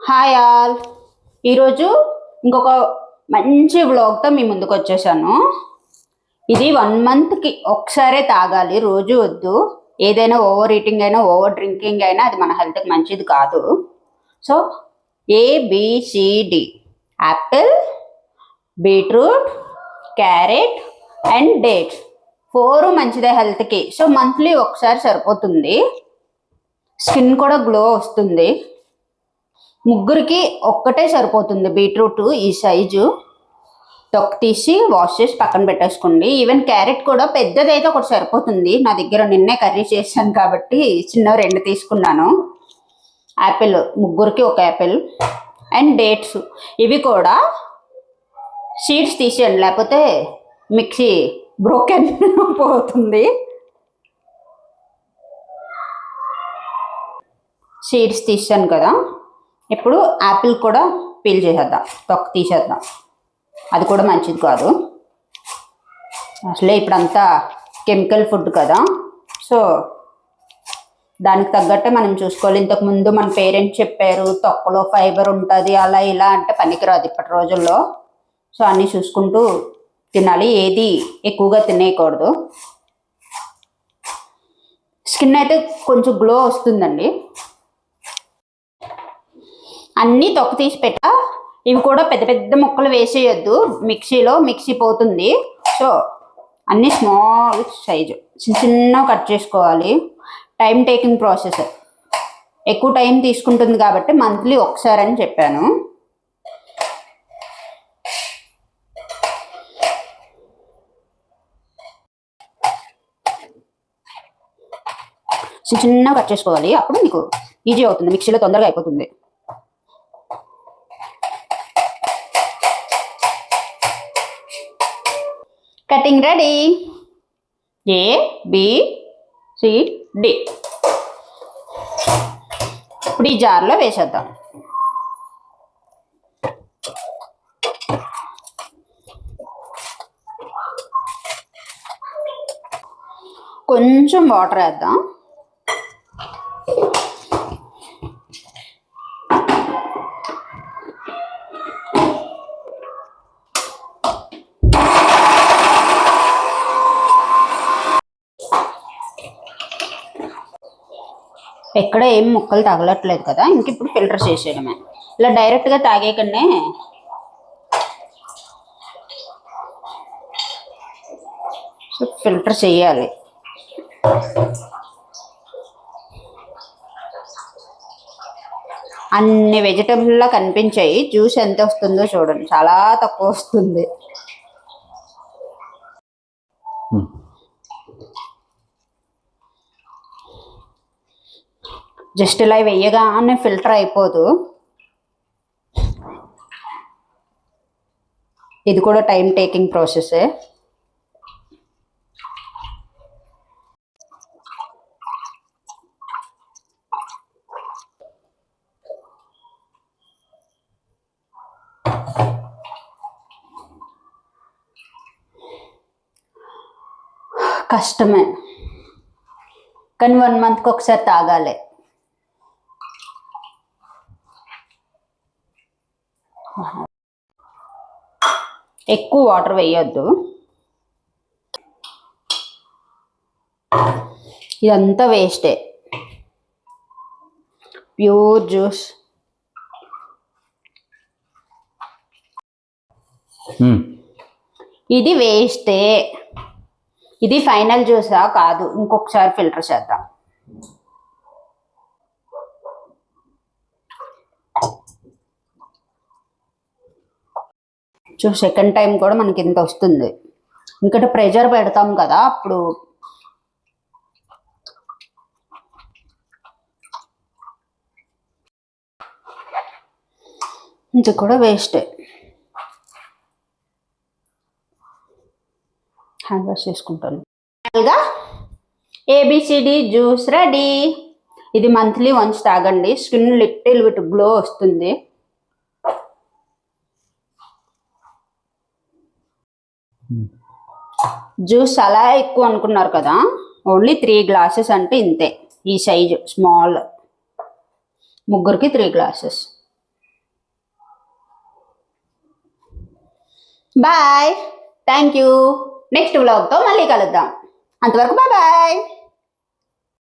Hi all. ఈరోజు ఇంకొక మంచి వ్లాగ్తో మీ ముందుకు వచ్చేసాను. ఇది 1 మంత్కి ఒకసారే తాగాలి, రోజు వద్దు. ఏదైనా ఓవర్ ఈటింగ్ అయినా ఓవర్ డ్రింకింగ్ అయినా అది మన హెల్త్కి మంచిది కాదు. So ABCD: Apple, beetroot, carrot and dates 4 మంచిదే హెల్త్కి. సో మంత్లీ ఒకసారి సరిపోతుంది. స్కిన్ కూడా గ్లో వస్తుంది. ముగ్గురికి ఒక్కటే సరిపోతుంది బీట్రూట్ ఈ సైజు. తొక్క తీసి వాష్ చేసి పక్కన పెట్టేసుకోండి. ఈవెన్ క్యారెట్ కూడా పెద్దదైతే ఒకటి సరిపోతుంది. నా దగ్గర నిన్నే కర్రీ చేశాను కాబట్టి చిన్న 2 తీసుకున్నాను. యాపిల్ ముగ్గురికి ఒక యాపిల్ అండ్ డేట్స్ ఇవి కూడా సీడ్స్ తీసేయండి, లేకపోతే మిక్సీ బ్రోకెన్ పోతుంది. సీడ్స్ తీసాను కదా, ఇప్పుడు యాపిల్ కూడా పీల్ చేసేద్దాం, తొక్క తీసేద్దాం. అది కూడా మంచిది కాదు. అసలే ఇప్పుడంతా కెమికల్ ఫుడ్ కదా, సో దానికి తగ్గట్టే మనం చూసుకోవాలి. ఇంతకుముందు మన పేరెంట్స్ చెప్పారు తొక్కలో ఫైబర్ ఉంటుంది అలా ఇలా అంటే పనికిరాదు ఇప్పటి రోజుల్లో. సో అన్నీ చూసుకుంటూ తినాలి, ఏది ఎక్కువగా తినేయకూడదు. స్కిన్ అయితే కొంచెం గ్లో వస్తుందండి. అన్నీ తొక్క తీసి పెట్ట, ఇవి కూడా పెద్ద పెద్ద ముక్కలు వేసేయొద్దు, మిక్సీ పోతుంది. సో అన్నీ స్మాల్ సైజు చిన్న కట్ చేసుకోవాలి. టైం టేకింగ్ ప్రాసెస్, ఎక్కువ టైం తీసుకుంటుంది కాబట్టి మంత్లీ ఒకసారి అని చెప్పాను. చిన్న కట్ చేసుకోవాలి, అప్పుడు మీకు ఈజీ అవుతుంది, మిక్సీలో తొందరగా అయిపోతుంది. Cutting ready. ABCD. ఇప్పుడు ఈ జార్లో వేసేద్దాం. కొంచెం వాటర్ వేద్దాం. ఎక్కడ ఏం ముక్కలు తగలట్లేదు కదా, ఇంక ఇప్పుడు ఫిల్టర్ చేసేయడమే. ఇలా డైరెక్ట్గా తాగేకనే ఫిల్టర్ చేయాలి. అన్ని వెజిటబుల్లా కనిపించాయి. జ్యూస్ ఎంత వస్తుందో చూడండి, చాలా తక్కువ వస్తుంది. జస్ట్ ఇలా వేయగానే ఫిల్టర్ అయిపోదు. ఇది కూడా టైం టేకింగ్ ప్రాసెసే. కష్టమే, కానీ 1 మంత్కి ఒకసారి తాగాలి. ఎక్కువ వాటర్ వేయొద్దు. ఇదంతా వేస్టే, ప్యూర్ జ్యూస్. ఇది వేస్టే, ఇది ఫైనల్ జ్యూసా కాదు, ఇంకొకసారి ఫిల్టర్ చేద్దాం. సెకండ్ టైం కూడా మనకి ఇంత వస్తుంది. ఇంకటి ప్రెషర్ పెడతాం కదా, అప్పుడు ఇది కూడా వేస్టే. హ్యాండ్ వాష్ చేసుకుంటాను. ABCD juice ready. ఇది మంత్లీ వన్స్ తాగండి, స్కిన్ లిటిల్ బిట్ గ్లో వస్తుంది. జ్యూస్ చాలా ఎక్కువ అనుకున్నారు కదా, ఓన్లీ 3 గ్లాసెస్ అంటే ఇంతే. ఈ సైజు స్మాల్, ముగ్గురికి 3 glasses. Bye. Thank you. Next వ్లాగ్తో మళ్ళీ కలుద్దాం. అంతవరకు బాయ్ బాయ్.